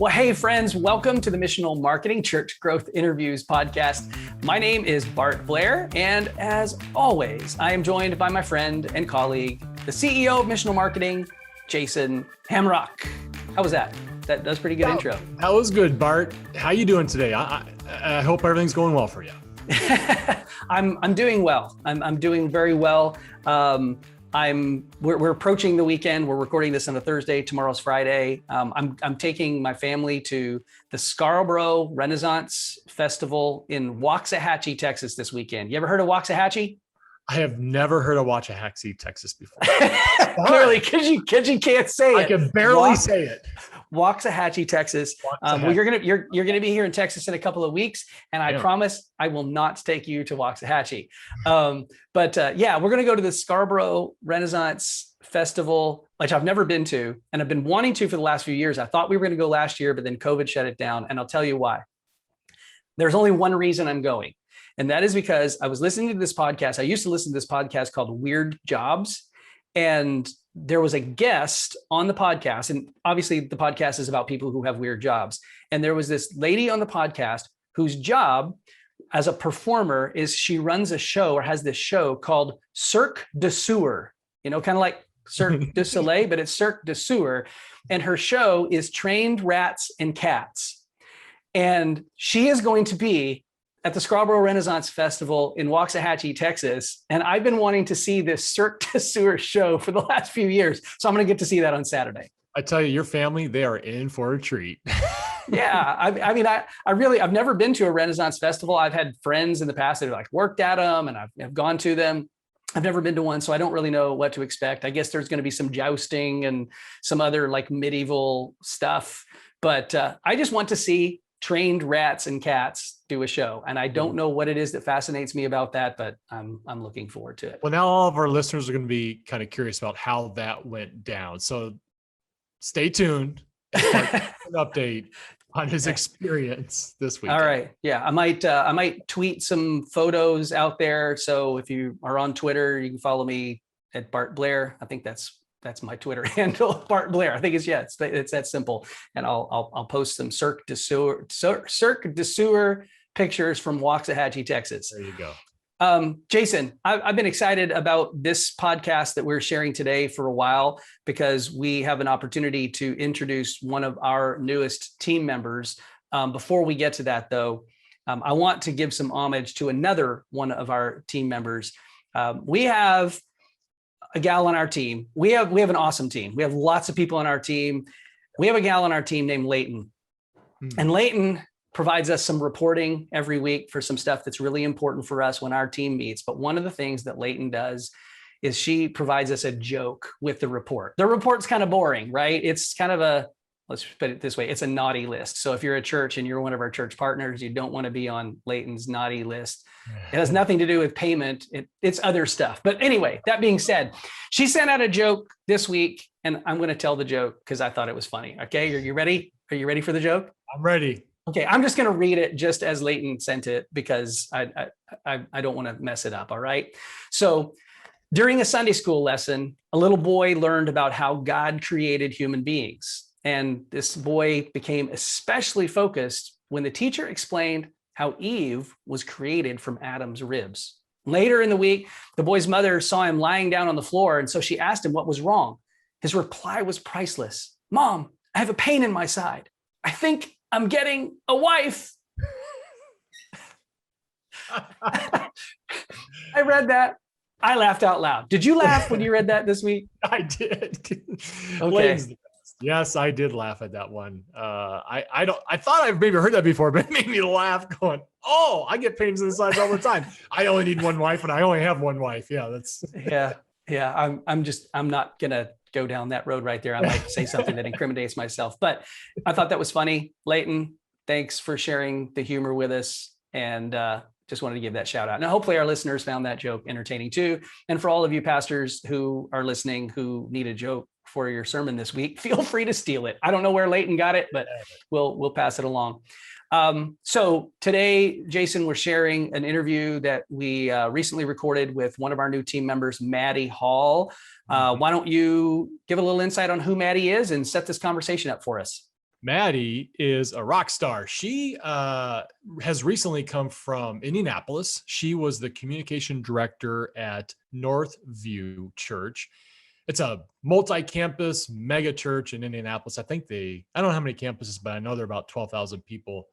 Well, hey, friends, welcome to the Missional Marketing Church Growth Interviews podcast. My name is Bart Blair, and as always, I am joined by my friend and colleague, the CEO of Missional Marketing, Jason Hamrock. How was that? That was a pretty good intro. That was good, Bart. How you doing today? I hope everything's going well for you. I'm doing well. I'm doing very well. We're approaching the weekend. We're recording this on a Thursday. Tomorrow's Friday. I'm taking my family to the Scarborough Renaissance Festival in Waxahachie, Texas this weekend. You ever heard of Waxahachie? I have never heard of Waxahachie, Texas before. Clearly, because you can't say it. I can barely say it. Waxahachie, Texas. Well, you're gonna be here in Texas in a couple of weeks, and I promise I will not take you to Waxahachie. But we're gonna go to the Scarborough Renaissance Festival, which I've never been to, and I've been wanting to for the last few years. I thought we were gonna go last year, but then COVID shut it down, and I'll tell you why. There's only one reason I'm going, and that is because I was listening to this podcast. I used to listen to this podcast called Weird Jobs, and there was a guest on the podcast, and obviously the podcast is about people who have weird jobs. And there was this lady on the podcast whose job as a performer is she runs a show or has this show called Cirque du Soleil, kind of like Cirque du Soleil, but it's Cirque du Soleil. And her show is trained rats and cats. And she is going to be at the Scarborough Renaissance Festival in Waxahachie, Texas. And I've been wanting to see this Cirque du Soleil show for the last few years. So I'm going to get to see that on Saturday. I tell you, your family, they are in for a treat. Yeah. I've never been to a Renaissance festival. I've had friends in the past that have worked at them, and I've gone to them. I've never been to one, so I don't really know what to expect. I guess there's going to be some jousting and some other medieval stuff, but I just want to see trained rats and cats do a show. And I don't know what it is that fascinates me about that, but I'm looking forward to it. Well, now all of our listeners are going to be kind of curious about how that went down. So stay tuned. An update on his experience this week. All right. Yeah. I might tweet some photos out there. So if you are on Twitter, you can follow me at Bart Blair. I think that's my Twitter handle, Bart Blair. I think it's that simple. And I'll post some Cirque du Soleil pictures from Waxahachie, Texas. There you go. Jason, I've been excited about this podcast that we're sharing today for a while, because we have an opportunity to introduce one of our newest team members. Before we get to that, though, I want to give some homage to another one of our team members. We have a gal on our team. We have an awesome team. We have lots of people on our team. We have a gal on our team named Layton. And Layton provides us some reporting every week for some stuff that's really important for us when our team meets. But one of the things that Layton does is she provides us a joke with the report. The report's kind of boring, right? It's kind of let's put it this way, it's a naughty list. So if you're a church and you're one of our church partners, you don't want to be on Layton's naughty list. It has nothing to do with payment. It's other stuff. But anyway, that being said, she sent out a joke this week, and I'm going to tell the joke because I thought it was funny. Okay, are you ready? Are you ready for the joke? I'm ready. Okay, I'm just going to read it just as Layton sent it, because I don't want to mess it up. All right. So during a Sunday school lesson, a little boy learned about how God created human beings. And this boy became especially focused when the teacher explained how Eve was created from Adam's ribs. Later in the week, the boy's mother saw him lying down on the floor, and so she asked him what was wrong. His reply was priceless. "Mom, I have a pain in my side. I think I'm getting a wife." I read that. I laughed out loud. Did you laugh when you read that this week? I did. Okay. Yes, I did laugh at that one. I thought I've maybe heard that before, but it made me laugh going, "Oh, I get pains in the sides all the time. I only need one wife, and I only have one wife." Yeah, that's yeah. I'm not gonna go down that road right there. I might say something that incriminates myself, but I thought that was funny. Layton, thanks for sharing the humor with us, and just wanted to give that shout out. Now, hopefully our listeners found that joke entertaining too. And for all of you pastors who are listening who need a joke for your sermon this week, feel free to steal it. I don't know where Layton got it, but we'll pass it along. So today, Jason, we're sharing an interview that we recently recorded with one of our new team members, Maddie Hall. Why don't you give a little insight on who Maddie is and set this conversation up for us? Maddie is a rock star. She has recently come from Indianapolis. She was the communication director at Northview Church. It's a multi-campus mega church in Indianapolis. I don't know how many campuses, but I know there are about 12,000 people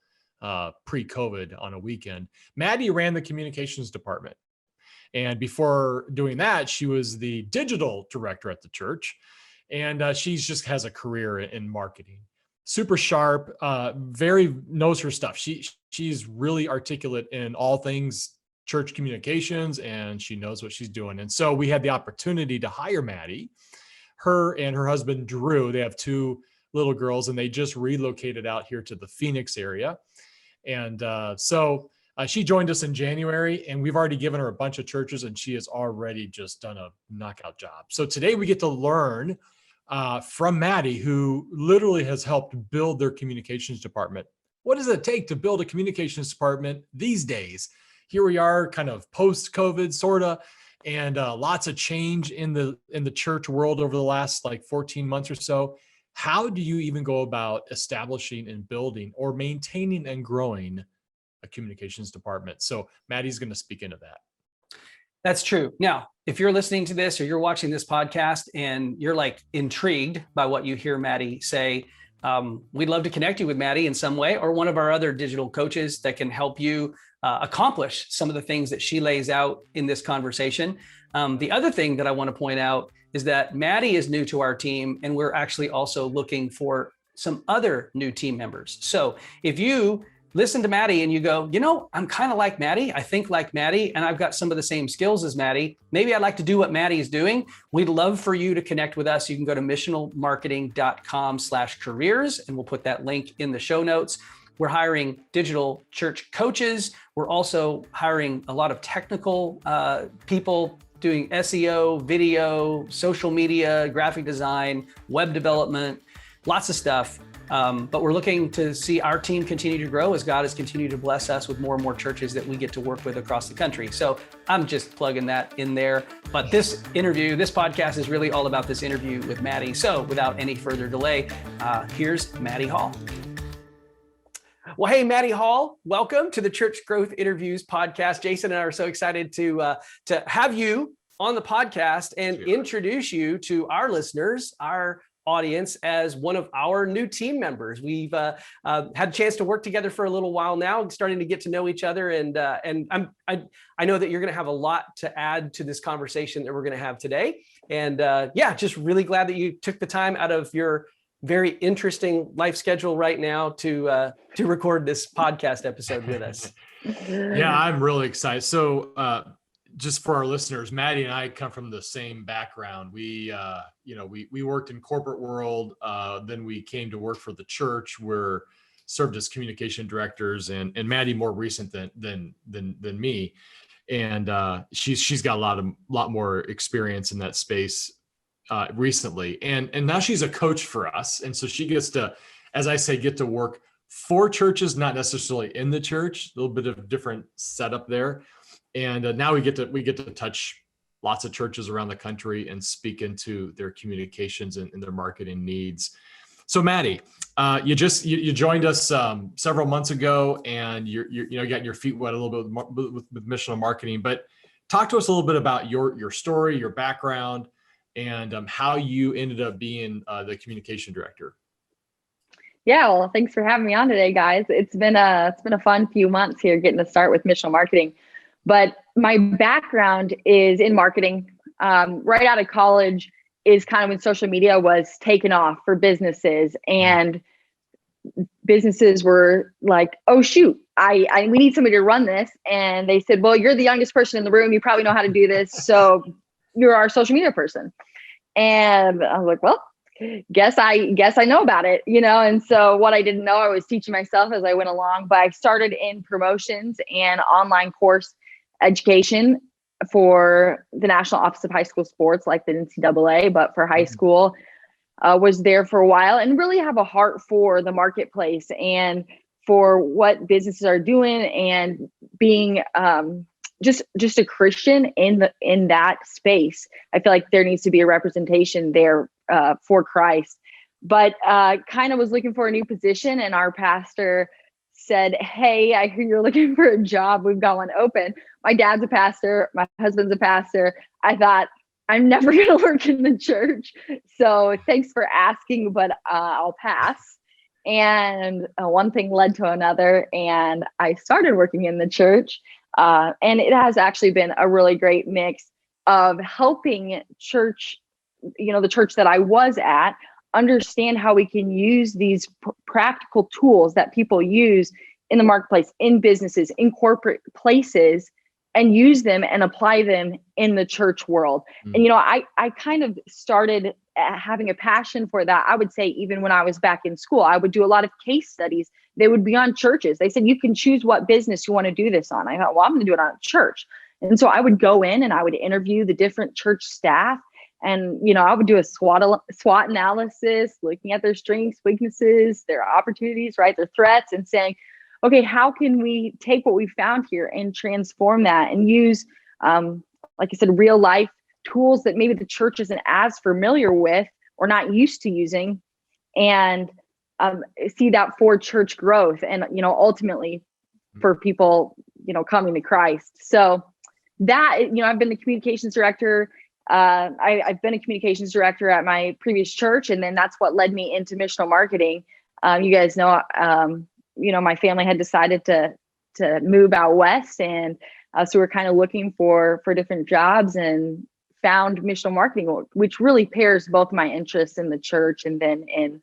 pre-COVID on a weekend. Maddie ran the communications department. And before doing that, she was the digital director at the church. And she just has a career in marketing. Super sharp, very knows her stuff. She's really articulate in all things church communications, and she knows what she's doing. And so we had the opportunity to hire Maddie. Her and her husband, Drew, they have 2 little girls, and they just relocated out here to the Phoenix area. And so she joined us in January, and we've already given her a bunch of churches, and she has already just done a knockout job. So today we get to learn from Maddie, who literally has helped build their communications department. What does it take to build a communications department these days? Here we are, kind of post-COVID, sort of, and lots of change in the church world over the last 14 months or so. How do you even go about establishing and building or maintaining and growing a communications department? So Maddie's going to speak into that. That's true. Now, if you're listening to this or you're watching this podcast and you're intrigued by what you hear Maddie say, we'd love to connect you with Maddie in some way, or one of our other digital coaches that can help you accomplish some of the things that she lays out in this conversation. The other thing that I want to point out is that Maddie is new to our team, and we're actually also looking for some other new team members. So if you listen to Maddie and you go, I'm kind of like Maddie, I think like Maddie, and I've got some of the same skills as Maddie, maybe I'd like to do what Maddie is doing, we'd love for you to connect with us. You can go to missionalmarketing.com/careers, and we'll put that link in the show notes. We're hiring digital church coaches. We're also hiring a lot of technical people doing SEO, video, social media, graphic design, web development, lots of stuff. But we're looking to see our team continue to grow as God has continued to bless us with more and more churches that we get to work with across the country. So I'm just plugging that in there. But this podcast is really all about this interview with Maddie. So without any further delay, here's Maddie Hall. Well, hey, Maddie Hall, welcome to the Church Growth Interviews podcast. Jason and I are so excited to have you on the podcast and introduce you to our listeners, our audience, as one of our new team members. We've had a chance to work together for a little while now, starting to get to know each other. And I know that you're going to have a lot to add to this conversation that we're going to have today. And just really glad that you took the time out of your very interesting life schedule right now to record this podcast episode with us. Yeah, I'm really excited. So just for our listeners, Maddie and I come from the same background. We worked in corporate world. Then we came to work for the church. We're served as communication directors, and Maddie more recent than me. And she's got a lot more experience in that space recently. And now she's a coach for us. And so she gets to, as I say, get to work for churches, not necessarily in the church, a little bit of different setup there. And now we get to touch lots of churches around the country and speak into their communications and their marketing needs. So Maddie, you joined us several months ago, and you're getting your feet wet a little bit with missional marketing. But talk to us a little bit about your story, your background, and how you ended up being the communication director. Yeah, well, thanks for having me on today, guys. It's been a fun few months here getting to start with missional marketing. But my background is in marketing. Right out of college is kind of when social media was taken off for businesses, and businesses were like, "Oh shoot, we need somebody to run this." And they said, "Well, you're the youngest person in the room. You probably know how to do this, so you're our social media person." And I was like, "Well, guess I know about it, And so what I didn't know, I was teaching myself as I went along. But I started in promotions and online course education for the National Office of High School Sports, like the NCAA, but for high school. Was there for a while and really have a heart for the marketplace and for what businesses are doing, and being just a Christian in that space. I feel like there needs to be a representation there for Christ. but kind of was looking for a new position, and our pastor said, "Hey, I hear you're looking for a job. We've got one open." My dad's a pastor. My husband's a pastor. I thought, I'm never going to work in the church. So thanks for asking, but I'll pass. And one thing led to another, and I started working in the church. And it has actually been a really great mix of helping church, the church that I was at, understand how we can use these practical tools that people use in the marketplace, in businesses, in corporate places, and use them and apply them in the church world. And, I kind of started having a passion for that. I would say even when I was back in school, I would do a lot of case studies. They would be on churches. They said, you can choose what business you want to do this on. I thought, well, I'm going to do it on a church. And so I would go in and I would interview the different church staff. And, I would do a SWOT analysis, looking at their strengths, weaknesses, their opportunities, right, their threats, and saying, okay, how can we take what we found here and transform that and use, like I said, real life tools that maybe the church isn't as familiar with or not used to using, and see that for church growth and, ultimately for people, coming to Christ. So that, I've been the communications director. I've been a communications director at my previous church, and then that's what led me into missional marketing. You guys know, my family had decided to move out west, and so we're kind of looking for different jobs, and found missional marketing, which really pairs both my interests in the church and then in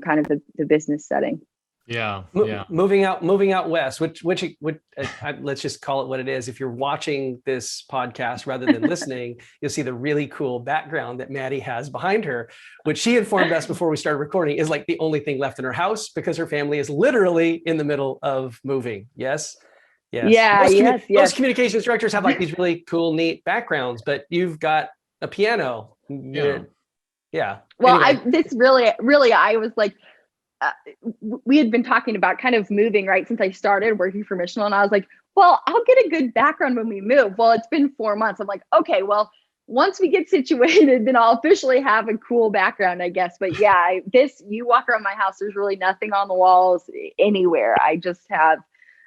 kind of the business setting. Yeah. Moving out west, which let's just call it what it is. If you're watching this podcast rather than listening, you'll see the really cool background that Maddie has behind her, which she informed us before we started recording is like the only thing left in her house because her family is literally in the middle of moving. Yes. Yes. Most communications directors have like these really cool, neat backgrounds, but you've got a piano. Yeah. Well, anyway. I was like, we had been talking about kind of moving, right, since I started working for Missional, and I was like, well, I'll get a good background when we move. Well, it's been 4 months. I'm like, okay, well, once we get situated, then I'll officially have a cool background, I guess. But yeah, you walk around my house, there's really nothing on the walls anywhere. I just have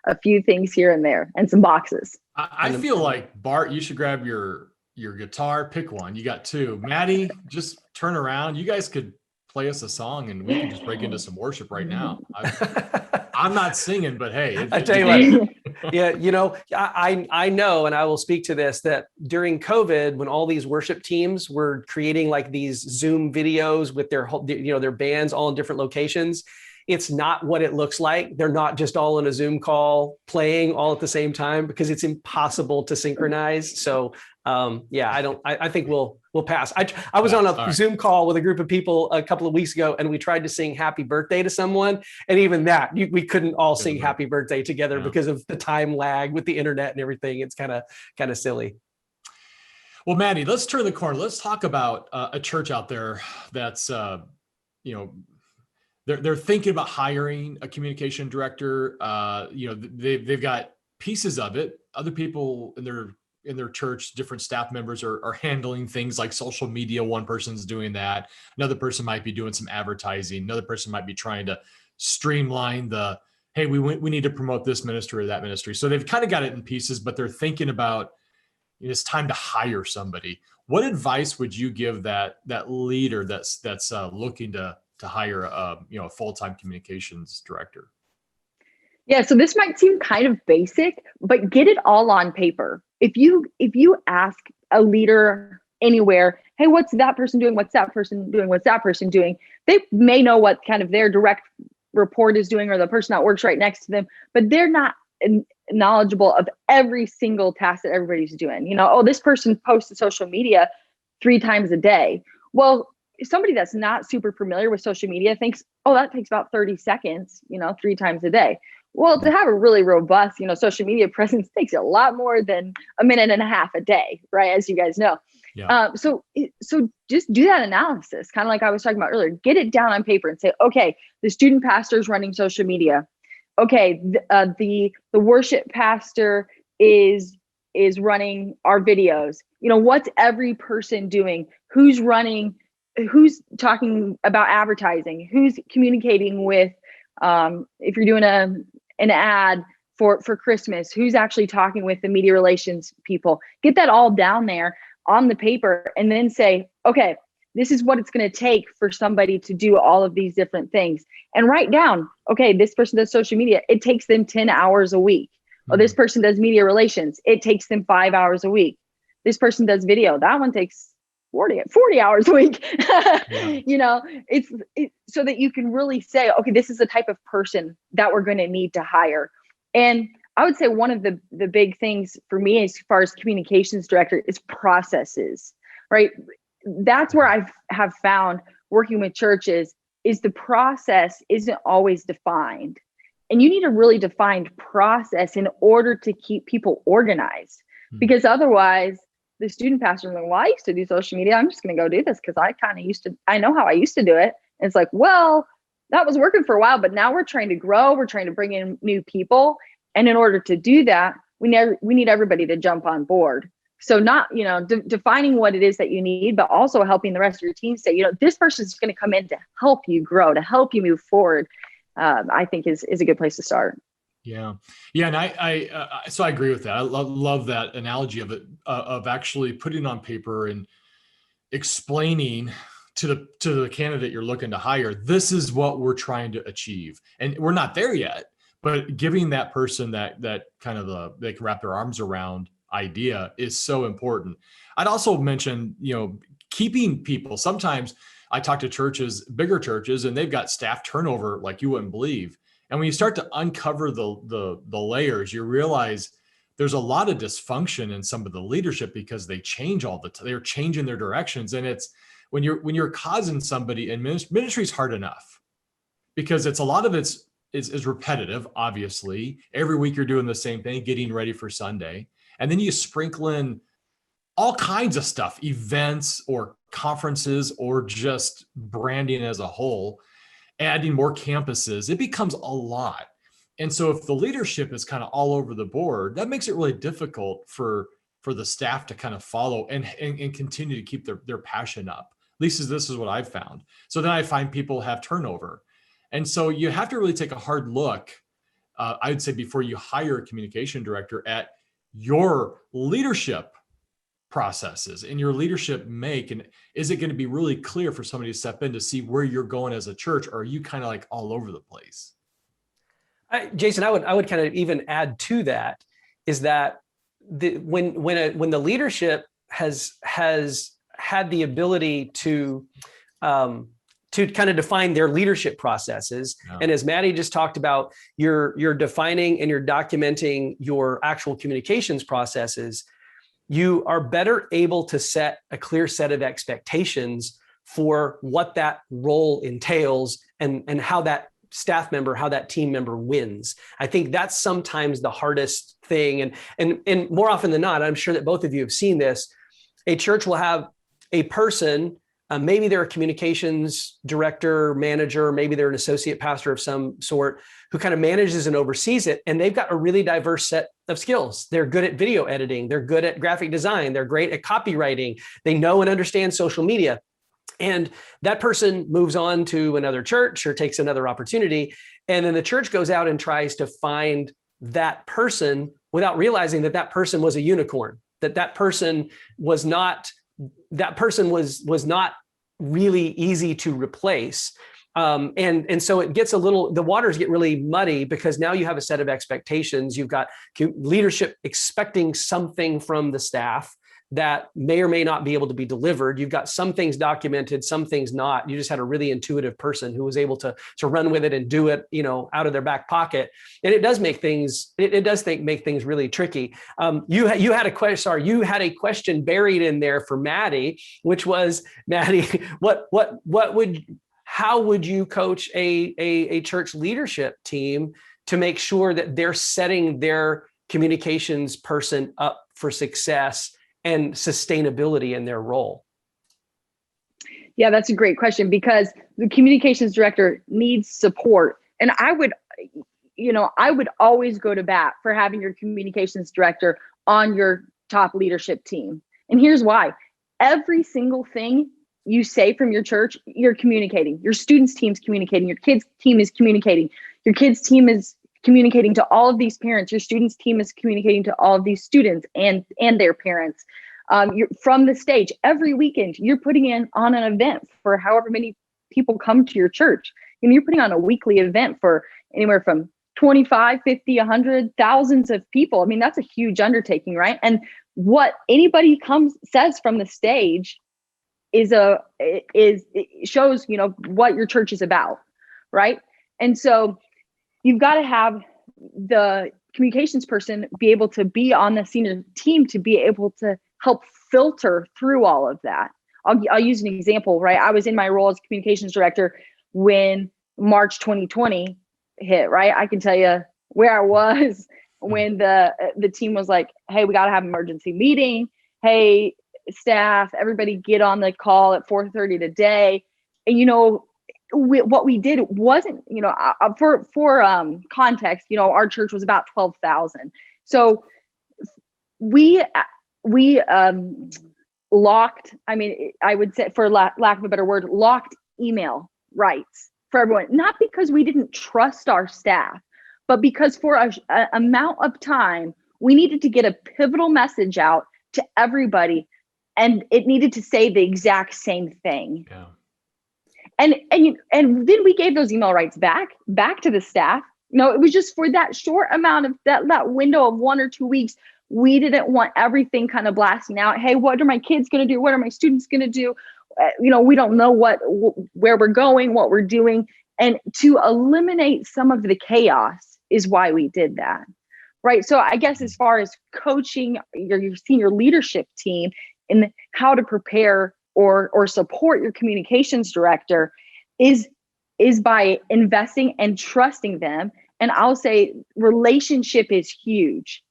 a few things here and there and some boxes. I feel like, Bart, you should grab your guitar, pick one. You got two. Maddie, just turn around. You guys could play us a song and we can just break into some worship right now. I'm not singing, but hey. I tell you what, yeah, I know, and I will speak to this, that during COVID, when all these worship teams were creating like these Zoom videos with their bands all in different locations, it's not what it looks like. They're not just all in a Zoom call playing all at the same time because it's impossible to synchronize. So I think we'll pass. I was on a Zoom call with a group of people a couple of weeks ago, and we tried to sing happy birthday to someone. And even that, we couldn't all sing happy birthday together because of the time lag with the internet and everything. It's kind of silly. Well, Maddie, let's turn the corner. Let's talk about a church out there that's, they're thinking about hiring a communication director. They've got pieces of it. Other people in their church, different staff members are handling things like social media. One person's doing that. Another person might be doing some advertising. Another person might be trying to streamline hey, we need to promote this ministry or that ministry. So they've kind of got it in pieces, but they're thinking about, it's time to hire somebody. What advice would you give that leader that's looking to hire a full-time communications director? Yeah, so this might seem kind of basic, but get it all on paper. If you ask a leader anywhere, hey, what's that person doing? What's that person doing? What's that person doing? They may know what kind of their direct report is doing or the person that works right next to them, but they're not knowledgeable of every single task that everybody's doing. This person posts to social media 3 times a day. Well, somebody that's not super familiar with social media thinks, oh, that takes about 30 seconds, 3 times a day. Well, to have a really robust, social media presence takes a lot more than a minute and a half a day, right? As you guys know. Yeah. So just do that analysis, kind of like I was talking about earlier. Get it down on paper and say, okay, the student pastor is running social media. Okay, the worship pastor is running our videos. What's every person doing? Who's running who's talking about advertising, who's communicating with, if you're doing an ad for Christmas, who's actually talking with the media relations people. Get that all down there on the paper, and then say, okay, this is what it's going to take for somebody to do all of these different things. And write down, okay, this person does social media. It takes them 10 hours a week. Oh, this person does media relations. It takes them 5 hours a week. This person does video. That one takes 40 hours a week. You know, it's so that you can really say, okay, this is the type of person that we're going to need to hire. And I would say one of the big things for me as far as communications director is processes, right? That's where I have found working with churches is the process isn't always defined. And you need a really defined process in order to keep people organized, because otherwise the student pastor is like, well, I used to do social media. I'm just going to go do this because I know how I used to do it. And it's like, well, that was working for a while, but now we're trying to grow. We're trying to bring in new people. And in order to do that, we need everybody to jump on board. So not, defining what it is that you need, but also helping the rest of your team say, this person is going to come in to help you grow, to help you move forward. I think is a good place to start. Yeah. And I agree with that. I love that analogy of it, of actually putting on paper and explaining to the candidate you're looking to hire, this is what we're trying to achieve. And we're not there yet, but giving that person that kind of they can wrap their arms around idea is so important. I'd also mention, keeping people. Sometimes I talk to churches, bigger churches, and they've got staff turnover like you wouldn't believe. And when you start to uncover the layers, you realize there's a lot of dysfunction in some of the leadership because they change all the time. They're changing their directions. And it's when you're causing somebody, and ministry is hard enough because it's a lot of it's repetitive, obviously. Every week you're doing the same thing, getting ready for Sunday. And then you sprinkle in all kinds of stuff, events or conferences or just branding as a whole, adding more campuses. It becomes a lot. And so if the leadership is kind of all over the board, that makes it really difficult for the staff to kind of follow and continue to keep their passion up. At least this is what I've found. So then I find people have turnover. And so you have to really take a hard look, I would say, before you hire a communication director at your leadership processes and your leadership make. And is it going to be really clear for somebody to step in to see where you're going as a church? Or are you kind of like all over the place? Jason, I would kind of even add to that is that when the leadership has had the ability to kind of define their leadership processes. Yeah. And as Maddie just talked about, you're defining and you're documenting your actual communications processes. You are better able to set a clear set of expectations for what that role entails and how that staff member, how that team member wins. I think that's sometimes the hardest thing. And more often than not, I'm sure that both of you have seen this, a church will have a person, maybe they're a communications director, manager, maybe they're an associate pastor of some sort who kind of manages and oversees it. And they've got a really diverse set of skills. They're good at video editing. They're good at graphic design. They're great at copywriting. They know and understand social media. And that person moves on to another church or takes another opportunity. And then the church goes out and tries to find that person without realizing that that person was a unicorn, that person was not really easy to replace. And so it gets the waters get really muddy because now you have a set of expectations. You've got leadership expecting something from the staff that may or may not be able to be delivered. You've got some things documented, some things not. You just had a really intuitive person who was able to run with it and do it, out of their back pocket. And it does make things, make things really tricky. You had a question buried in there for Maddie, which was, Maddie, how would you coach a church leadership team to make sure that they're setting their communications person up for success and sustainability in their role? Yeah, that's a great question because the communications director needs support. And I would always go to bat for having your communications director on your top leadership team. And here's why. Every single thing you say from your church, you're communicating. Your students' team's communicating. Your kids' team is communicating. Your kids' team is communicating to all of these parents. Your students' team is communicating to all of these students and their parents. You're from the stage every weekend. You're putting on an event for however many people come to your church. You're putting on a weekly event for anywhere from 25, 50, 100, thousands of people. I mean, that's a huge undertaking, right? And what anybody says from the stage it shows, what your church is about, right? And so you've got to have the communications person be able to be on the senior team to be able to help filter through all of that. I'll use an example, right? I was in my role as communications director when March 2020 hit, right? I can tell you where I was when the team was like, hey, we got to have an emergency meeting. Hey, staff, everybody get on the call at 4:30 today. And, what we did wasn't, for context, our church was about 12,000. So we locked, I would say, for lack of a better word, locked email rights for everyone, not because we didn't trust our staff, but because for a amount of time, we needed to get a pivotal message out to everybody, and it needed to say the exact same thing. Yeah. And then we gave those email rights back to the staff. It was just for that short amount of that window of 1 or 2 weeks. We didn't want everything kind of blasting out. Hey, what are my kids going to do? What are my students going to do? We don't know where we're going, what we're doing. And to eliminate some of the chaos is why we did that. Right. So I guess as far as coaching your senior leadership team in how to prepare or support your communications director is by investing and trusting them. And I'll say relationship is huge.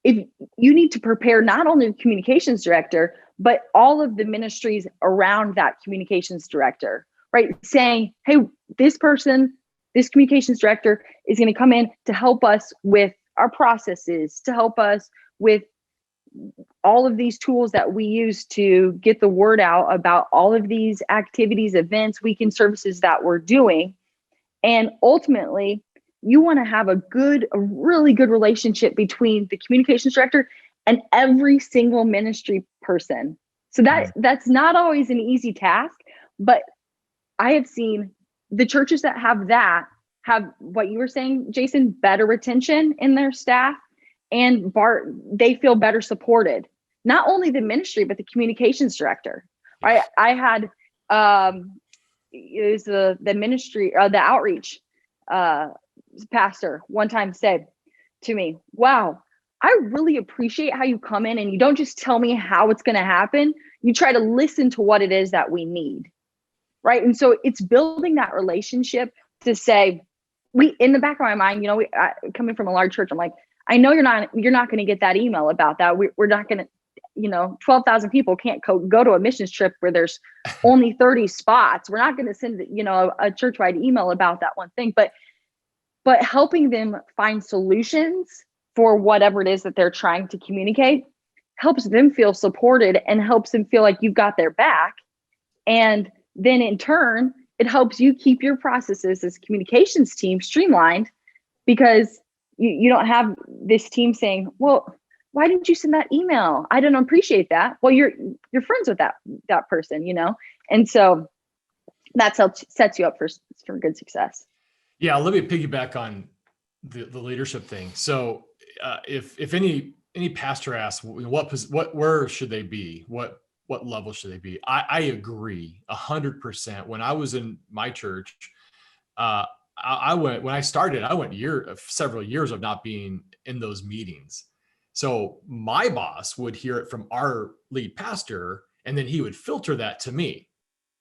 If you need to prepare not only the communications director, but all of the ministries around that communications director, right? Saying, hey, this communications director is going to come in to help us with our processes, to help us with all of these tools that we use to get the word out about all of these activities, events, weekend services that we're doing. And ultimately, you want to have a really good relationship between the communications director and every single ministry person. So that's not always an easy task, but I have seen the churches that have what you were saying, Jason, better retention in their staff, and they feel better supported. Not only the ministry, but the communications director. Right? I had it was the ministry, the outreach pastor one time said to me, wow, I really appreciate how you come in and you don't just tell me how it's going to happen. You try to listen to what it is that we need. Right. And so it's building that relationship to say, in the back of my mind, coming from a large church, I'm like, I know you're not going to get that email about that. We're not going to, 12,000 people can't go to a missions trip where there's only 30 spots. We're not going to send, a church-wide email about that one thing, but helping them find solutions for whatever it is that they're trying to communicate helps them feel supported and helps them feel like you've got their back. And then in turn, it helps you keep your processes as communications team streamlined, because you don't have this team saying, well, why didn't you send that email? I didn't appreciate that. Well, you're friends with that person, and so that sets you up for good success. Yeah, let me piggyback on the leadership thing. So if any pastor asks where should they be, what level should they be, I agree 100%. When I was in my church, I went several years of not being in those meetings. So my boss would hear it from our lead pastor, and then he would filter that to me.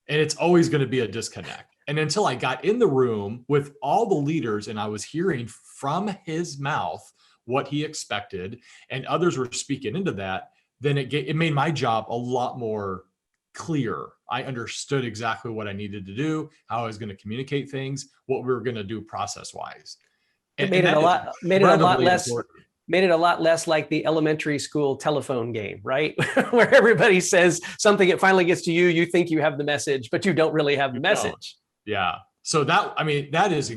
And it's always going to be a disconnect. And until I got in the room with all the leaders and I was hearing from his mouth what he expected, and others were speaking into that, then it made my job a lot more clear. I understood exactly what I needed to do, how I was going to communicate things, what we were going to do process-wise. It made it a lot less. Important. made it a lot less like the elementary school telephone game, right? Where everybody says something, it finally gets to you, you think you have the message, but you don't really have the message. Yeah. So that, I mean, that is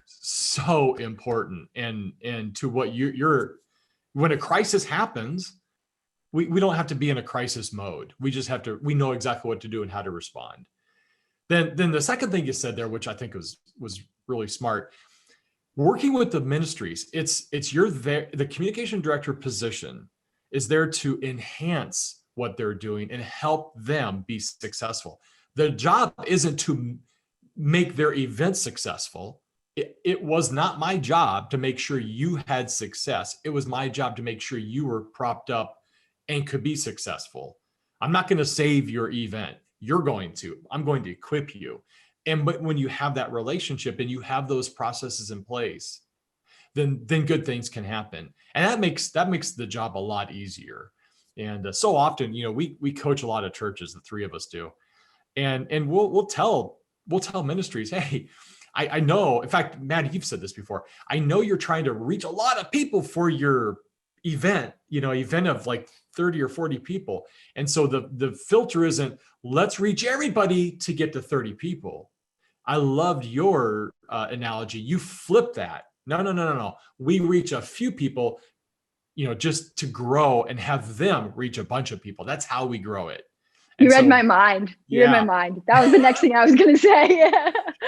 so important. And to what you're, when a crisis happens, we don't have to be in a crisis mode. We just have to, we know exactly what to do and how to respond. Then the second thing you said there, which I think was really smart, working with the ministries, the communication director position is there to enhance what they're doing and help them be successful. The job isn't to make their event successful. It was not my job to make sure you had success. It was my job to make sure you were propped up and could be successful. I'm not going to save your event. You're going to. I'm going to equip you. But when you have that relationship and you have those processes in place, then good things can happen. And that makes the job a lot easier. And so often, we coach a lot of churches, the three of us do. And we'll tell ministries, hey, I know, in fact, Maddie, you've said this before. I know you're trying to reach a lot of people for your event, event of like 30 or 40 people. And so the filter isn't, let's reach everybody to get to 30 people. I loved your analogy. You flip that. No. We reach a few people, just to grow and have them reach a bunch of people. That's how we grow it. You read my mind. You read my mind. That was the next thing I was going to say.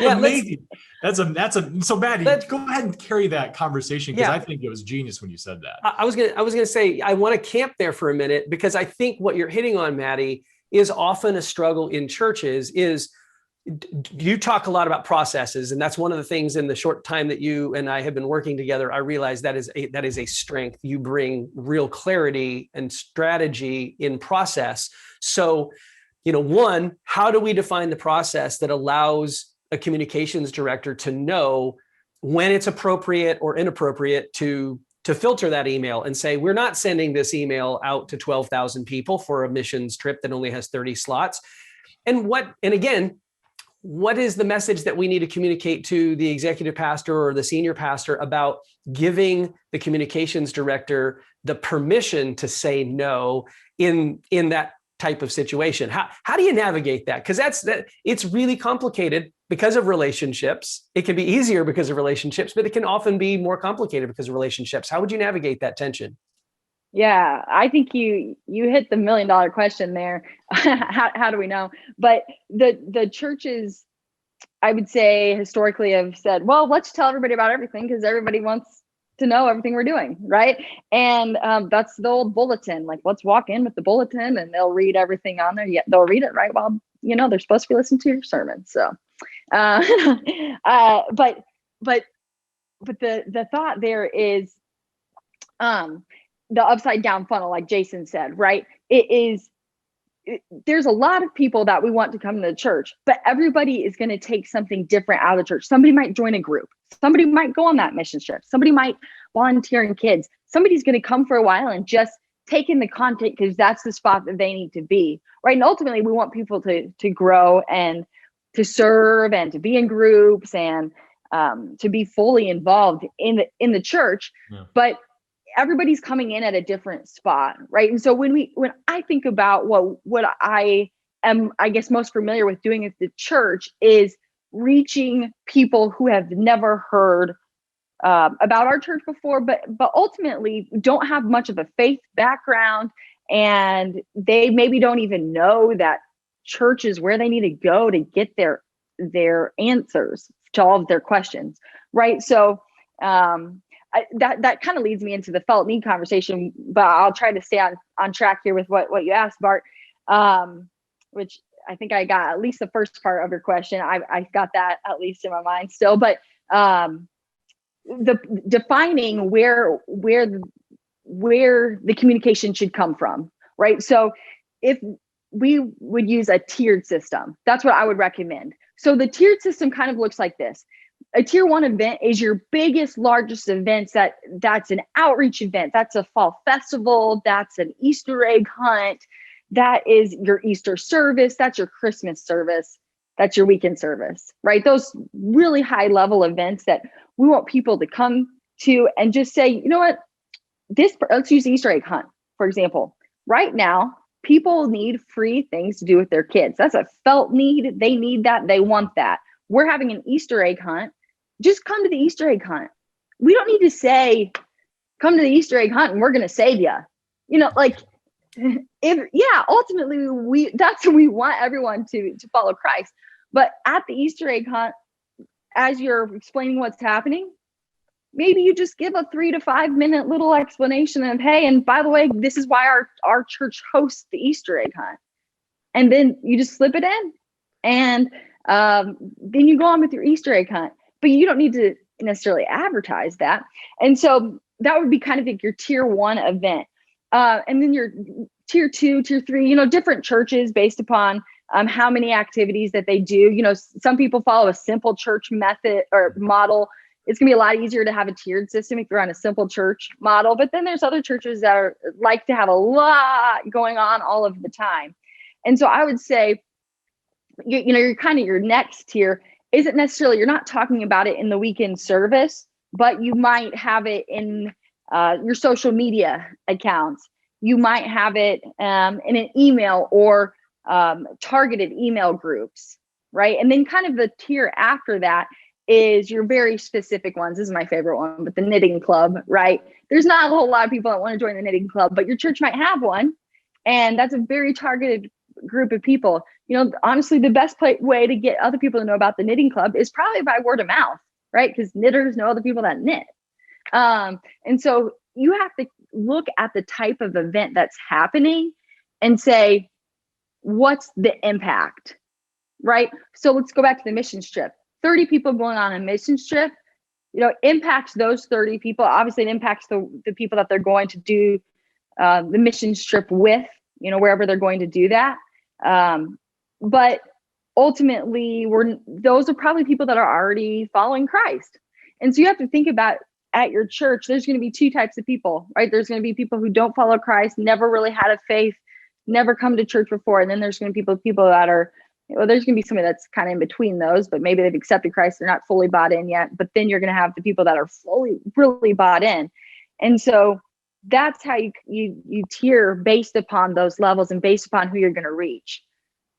Yeah, amazing. So Maddie, go ahead and carry that conversation, because I think it was genius when you said that. I was gonna say, I want to camp there for a minute, because I think what you're hitting on, Maddie, is often a struggle in churches. You talk a lot about processes, and that's one of the things in the short time that you and I have been working together, I realize that is a strength. You bring real clarity and strategy in process. So, one, how do we define the process that allows a communications director to know when it's appropriate or inappropriate to filter that email and say, we're not sending this email out to 12,000 people for a missions trip that only has 30 slots. And again, what is the message that we need to communicate to the executive pastor or the senior pastor about giving the communications director the permission to say no in that type of situation? How do you navigate that? Because it's really complicated because of relationships. It can be easier because of relationships, but it can often be more complicated because of relationships. How would you navigate that tension? Yeah, I think you hit the $1 million question there. How do we know? But the churches, I would say, historically have said, well, let's tell everybody about everything because everybody wants to know everything we're doing, right? And that's the old bulletin. Like, let's walk in with the bulletin and they'll read everything on there. Yeah, they'll read it right while they're supposed to be listening to your sermon. So, but the thought there is the upside down funnel, like Jason said, right? There's a lot of people that we want to come to the church, but everybody is going to take something different out of the church. Somebody might join a group. Somebody might go on that mission trip. Somebody might volunteer in kids. Somebody's going to come for a while and just take in the content because that's the spot that they need to be, right? And ultimately, we want people to grow and to serve and to be in groups and to be fully involved in the church. Yeah. But everybody's coming in at a different spot, right? And so when I think about what I am, I guess, most familiar with doing at the church is reaching people who have never heard about our church before, but ultimately don't have much of a faith background, and they maybe don't even know that church is where they need to go to get their answers to all of their questions, right? So that kind of leads me into the felt need conversation, but I'll try to stay on track here with what you asked, Bart, which I think I got at least the first part of your question. I got that at least in my mind still, but the defining where the communication should come from, right? So if we would use a tiered system, that's what I would recommend. So the tiered system kind of looks like this. A tier 1 event is your biggest, largest events. That's an outreach event. That's a fall festival. That's an Easter egg hunt. That is your Easter service. That's your Christmas service. That's your weekend service, right? Those really high level events that we want people to come to and just say, you know what? let's use the Easter egg hunt, for example. Right now, people need free things to do with their kids. That's a felt need. They need that. They want that. We're having an Easter egg hunt. Just come to the Easter egg hunt. We don't need to say, come to the Easter egg hunt and we're going to save you. Like, ultimately we want everyone to follow Christ. But at the Easter egg hunt, as you're explaining what's happening, maybe you just give a 3 to 5 minute little explanation of, hey, and by the way, this is why our church hosts the Easter egg hunt. And then you just slip it in, and then you go on with your Easter egg hunt. But you don't need to necessarily advertise that. And so that would be kind of like your tier 1 event. And then your tier 2, tier 3, different churches based upon how many activities that they do. Some people follow a simple church method or model. It's going to be a lot easier to have a tiered system if you're on a simple church model. But then there's other churches that like to have a lot going on all of the time. And so I would say, you're kind of your next tier isn't necessarily, you're not talking about it in the weekend service, but you might have it in your social media accounts. You might have it in an email or targeted email groups, right? And then kind of the tier after that is your very specific ones. This is my favorite one, but the knitting club, right? There's not a whole lot of people that want to join the knitting club, but your church might have one. And that's a very targeted group of people. Honestly, the best way to get other people to know about the knitting club is probably by word of mouth, right? Because knitters know other people that knit. And so you have to look at the type of event that's happening and say, what's the impact, right? So let's go back to the missions trip. 30 people going on a missions trip, impacts those 30 people. Obviously, it impacts the people that they're going to do the missions trip with, wherever they're going to do that. But ultimately, those are probably people that are already following Christ. And so you have to think about, at your church, there's going to be 2 types of people, right? There's going to be people who don't follow Christ, never really had a faith, never come to church before. And then there's going to be people that are, there's going to be somebody that's kind of in between those, but maybe they've accepted Christ. They're not fully bought in yet. But then you're going to have the people that are fully, really bought in. And so that's how you tier based upon those levels and based upon who you're going to reach.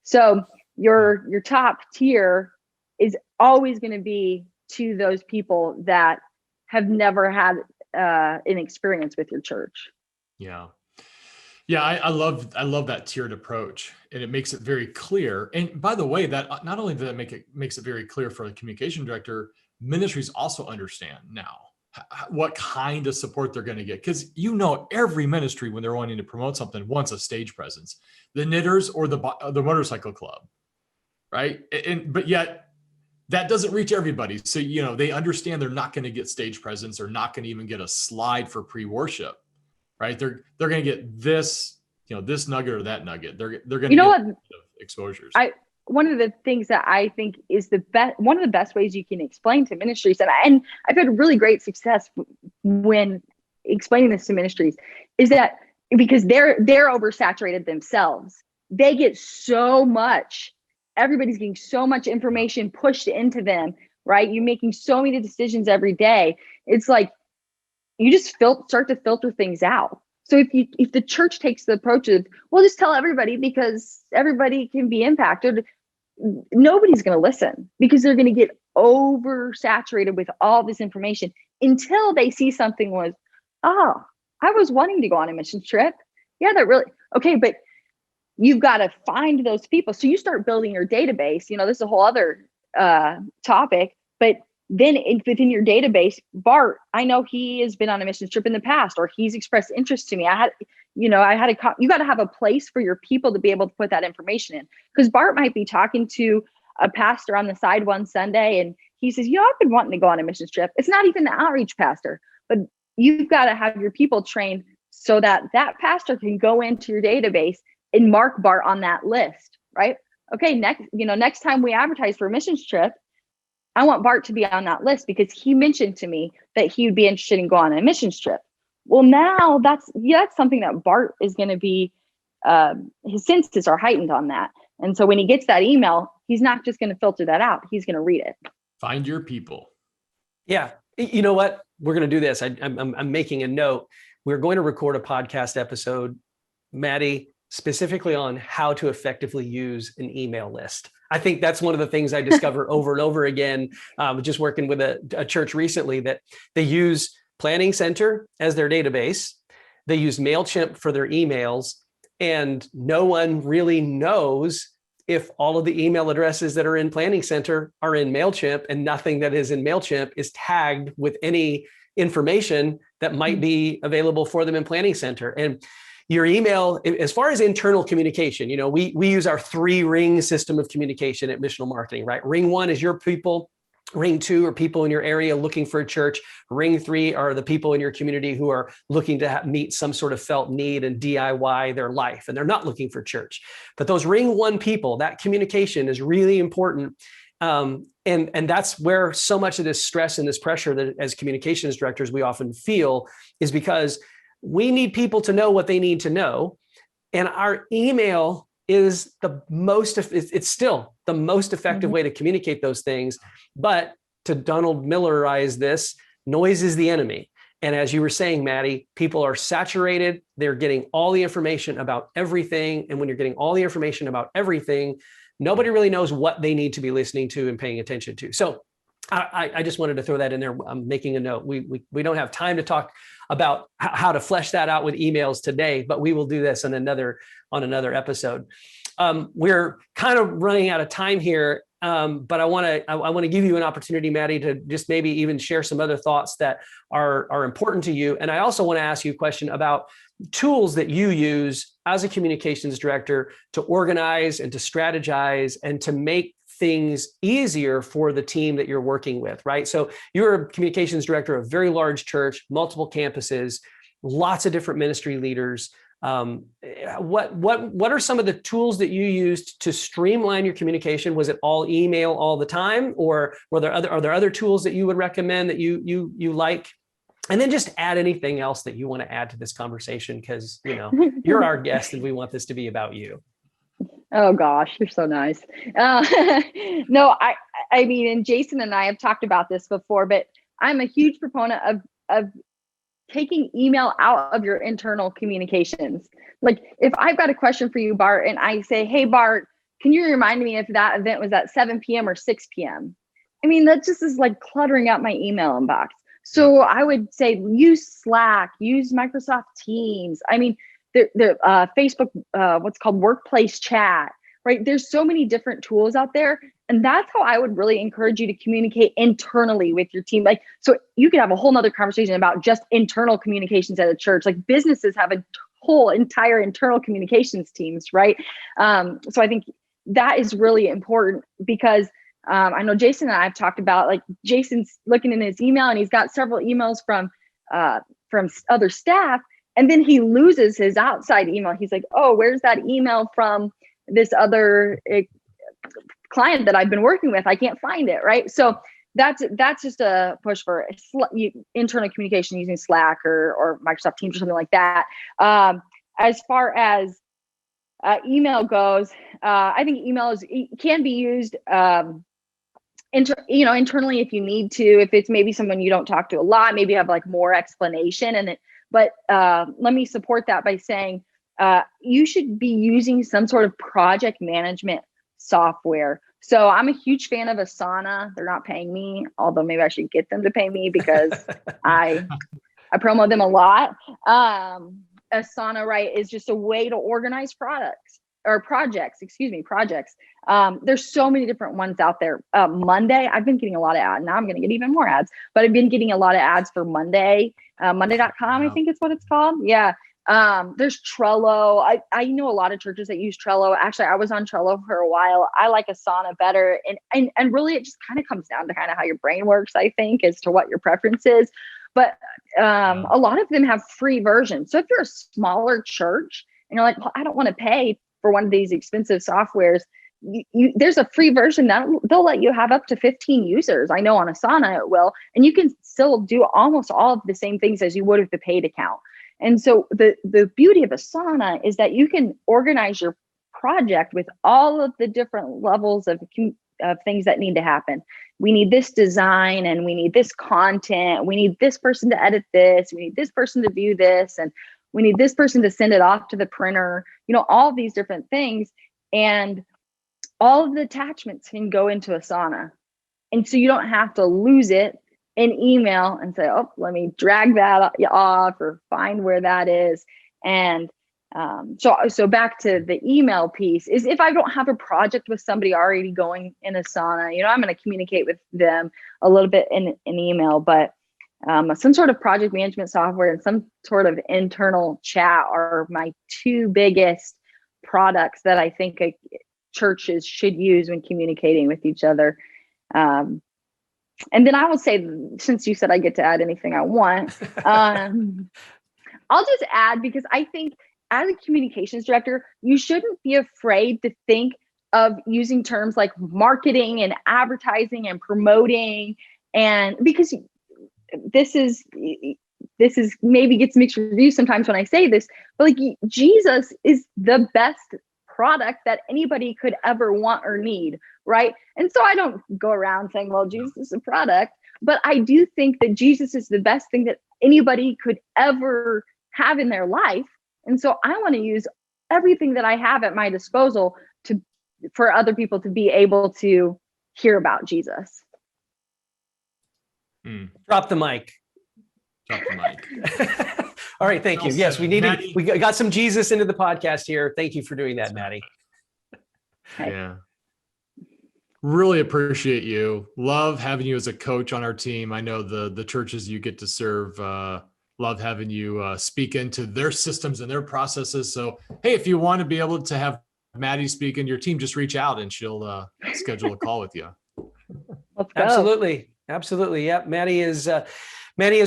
So your top tier is always going to be to those people that have never had an experience with your church. Yeah. I love that tiered approach, and it makes it very clear. And by the way, that not only does that makes it very clear for the communication director, ministries also understand now what kind of support they're going to get. Because every ministry, when they're wanting to promote something, wants a stage presence. The knitters or the motorcycle club, right? But yet that doesn't reach everybody. So they understand they're not going to get stage presence, or not going to even get a slide for pre-worship, right? They're going to get this, this nugget or that nugget. They're going to get exposures. One of the things that I think is one of the best ways you can explain to ministries, and I've had really great success when explaining this to ministries, is that because they're oversaturated themselves, they get so much. Everybody's getting so much information pushed into them, right? You're making so many decisions every day. It's like you just start to filter things out. So if the church takes the approach of, well, just tell everybody because everybody can be impacted, nobody's going to listen, because they're going to get oversaturated with all this information until they see something was, oh, I was wanting to go on a mission trip. Yeah, that really, okay, but you've got to find those people. So you start building your database. This is a whole other topic, but then within your database, Bart, I know he has been on a mission trip in the past, or he's expressed interest to me. You got to have a place for your people to be able to put that information in, because Bart might be talking to a pastor on the side one Sunday, and he says, I've been wanting to go on a mission trip. It's not even the outreach pastor, but you've got to have your people trained so that pastor can go into your database and mark Bart on that list, right? Okay, next time we advertise for a missions trip, I want Bart to be on that list because he mentioned to me that he would be interested in going on a missions trip. Well, now that's something that Bart is going to be, his senses are heightened on that. And so when he gets that email, he's not just going to filter that out. He's going to read it. Find your people. Yeah. You know what? We're going to do this. I'm making a note. we're going to record a podcast episode, Maddie, specifically on how to effectively use an email list. I think that's one of the things I discover over and over again, just working with a church recently, that they use Planning Center as their database. They use MailChimp for their emails, and no one really knows if all of the email addresses that are in Planning Center are in MailChimp, and nothing that is in MailChimp is tagged with any information that might be available for them in Planning Center. And your email, as far as internal communication, we use our 3-ring system of communication at Missional Marketing, right? Ring 1 is your people. Ring 2 are people in your area looking for a church. Ring 3 are the people in your community who are looking to meet some sort of felt need and DIY their life, and they're not looking for church. But those Ring 1 people, that communication is really important. And that's where so much of this stress and this pressure that as communications directors we often feel, is because we need people to know what they need to know. And our email is it's still the most effective way to communicate those things. But to Donald Millerize this, noise is the enemy. And as you were saying, Maddie, people are saturated. They're getting all the information about everything. And when you're getting all the information about everything, nobody really knows what they need to be listening to and paying attention to. So I just wanted to throw that in there. I'm making a note. We don't have time to talk about how to flesh that out with emails today, but we will do this on another episode. We're kind of running out of time here, but I want to give you an opportunity, Maddie, to just maybe even share some other thoughts that are important to you. And I also want to ask you a question about tools that you use as a communications director to organize and to strategize and to make things easier for the team that you're working with, right? So you're a communications director of a very large church, multiple campuses, lots of different ministry leaders. What are some of the tools that you used to streamline your communication? Was it all email all the time, or are there other tools that you would recommend that you like? And then just add anything else that you want to add to this conversation, because you're our guest and we want this to be about you. Oh gosh, you're so nice. No, I mean, and Jason and I have talked about this before, but I'm a huge proponent of taking email out of your internal communications. Like if I've got a question for you, Bart, and I say, hey, Bart, can you remind me if that event was at 7 p.m. or 6 p.m.? I mean, that just is like cluttering out my email inbox. So I would say use Slack, use Microsoft Teams. I mean, Facebook, what's called workplace chat, right? There's so many different tools out there. And that's how I would really encourage you to communicate internally with your team. Like, so you could have a whole nother conversation about just internal communications at a church. Like businesses have a whole entire internal communications teams, right? So I think that is really important, because I know Jason and I have talked about, like, Jason's looking in his email and he's got several emails from other staff. And then he loses his outside email. He's like, oh, where's that email from this other client that I've been working with? I can't find it, right? So that's just a push for internal communication using Slack or Microsoft Teams or something like that. As far as email goes, I think email can be used internally if you need to. If it's maybe someone you don't talk to a lot, maybe have like more explanation But let me support that by saying you should be using some sort of project management software. So I'm a huge fan of Asana. They're not paying me, although maybe I should get them to pay me, because I promote them a lot. Asana, right, is just a way to organize projects. There's so many different ones out there. Monday, I've been getting a lot of ads. Now I'm going to get even more ads, but I've been getting a lot of ads for Monday, Monday.com, I think it's what it's called. Yeah. There's Trello. I know a lot of churches that use Trello. Actually, I was on Trello for a while. I like Asana better. And really it just kind of comes down to kind of how your brain works, I think, as to what your preference is. But a lot of them have free versions. So if you're a smaller church and you're like, well, I don't want to pay for one of these expensive softwares, there's a free version that they'll let you have up to 15 users. I know on Asana it will, and you can still do almost all of the same things as you would with the paid account. And so the beauty of Asana is that you can organize your project with all of the different levels of of things that need to happen. We need this design and we need this content. We need this person to edit this. We need this person to view this. And we need this person to send it off to the printer, all these different things. And all of the attachments can go into Asana. And so you don't have to lose it in email and say, oh, let me drag that off or find where that is. And so back to the email piece is, if I don't have a project with somebody already going in Asana, I'm going to communicate with them a little bit in email, but some sort of project management software and some sort of internal chat are my two biggest products that I think churches should use when communicating with each other. And then I will say, since you said I get to add anything I want, I'll just add, because I think as a communications director, you shouldn't be afraid to think of using terms like marketing and advertising and promoting. And because this is maybe gets mixed reviews sometimes when I say this, but like, Jesus is the best product that anybody could ever want or need, right? And so I don't go around saying, well, Jesus is a product, but I do think that Jesus is the best thing that anybody could ever have in their life. And so I want to use everything that I have at my disposal for other people to be able to hear about Jesus. Drop the mic. Drop the mic. All right, thank you. Yes, we got some Jesus into the podcast here. Thank you for doing that, Maddie. Yeah. Really appreciate you. Love having you as a coach on our team. I know the churches you get to serve, love having you speak into their systems and their processes. So, hey, if you want to be able to have Maddie speak in your team, just reach out and she'll schedule a call with you. Let's go. Absolutely. Yep. Maddie is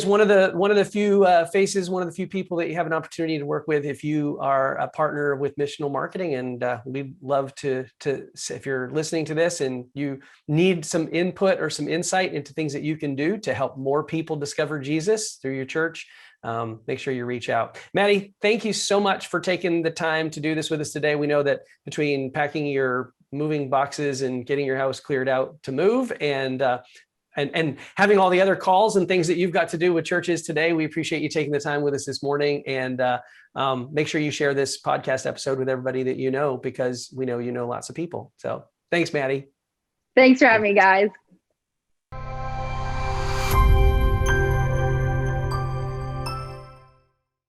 one of the few faces, one of the few people that you have an opportunity to work with if you are a partner with Missional Marketing. And we'd love to, if you're listening to this and you need some input or some insight into things that you can do to help more people discover Jesus through your church, make sure you reach out. Maddie, thank you so much for taking the time to do this with us today. We know that between packing your moving boxes and getting your house cleared out to move and having all the other calls and things that you've got to do with churches today, we appreciate you taking the time with us this morning. And make sure you share this podcast episode with everybody that you know, because we know you know lots of people. So thanks, Maddie. Thanks for having me, guys.